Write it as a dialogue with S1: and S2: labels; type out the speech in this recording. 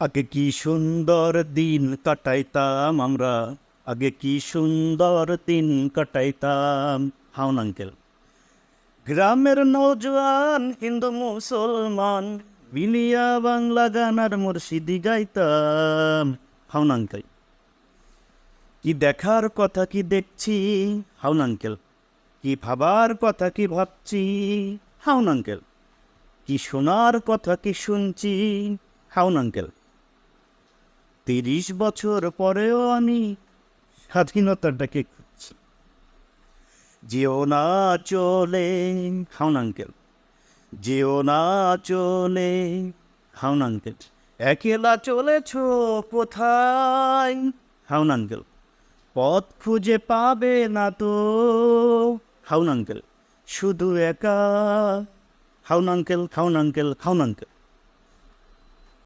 S1: আগে কি সুন্দর দিন কাটাইতাম আমরা, আগে কি সুন্দর দিন কাটাইতাম। হাউন আঙ্কেল। গ্রামের নৌজওয়ান হিন্দু মুসলমান মিলিয়া বাংলা গানার মুর্শিদি গাইতাম। হাউন আঙ্কেল। কি দেখার কথা কি দেখছি, হাউন আঙ্কেল। কি ভাবার কথা কি ভাবছি, হাউন আঙ্কেল। কি শোনার কথা কি শুনছি, হাউন আঙ্কেল। 30 বছর পরেও আমি স্বাধীনতাটাকে খুঁজছি। যেও না চলে, হাউন আঙ্কেল। যেও না চলে, হাউন আঙ্কেল। একলা চলেছ কোথায়, হাউন আঙ্কেল। পথ খুঁজে পাবে না তো, হাউন আঙ্কেল। শুধু একা, হাউন আঙ্কেল, হাউন আঙ্কেল, হাউন আঙ্কেল।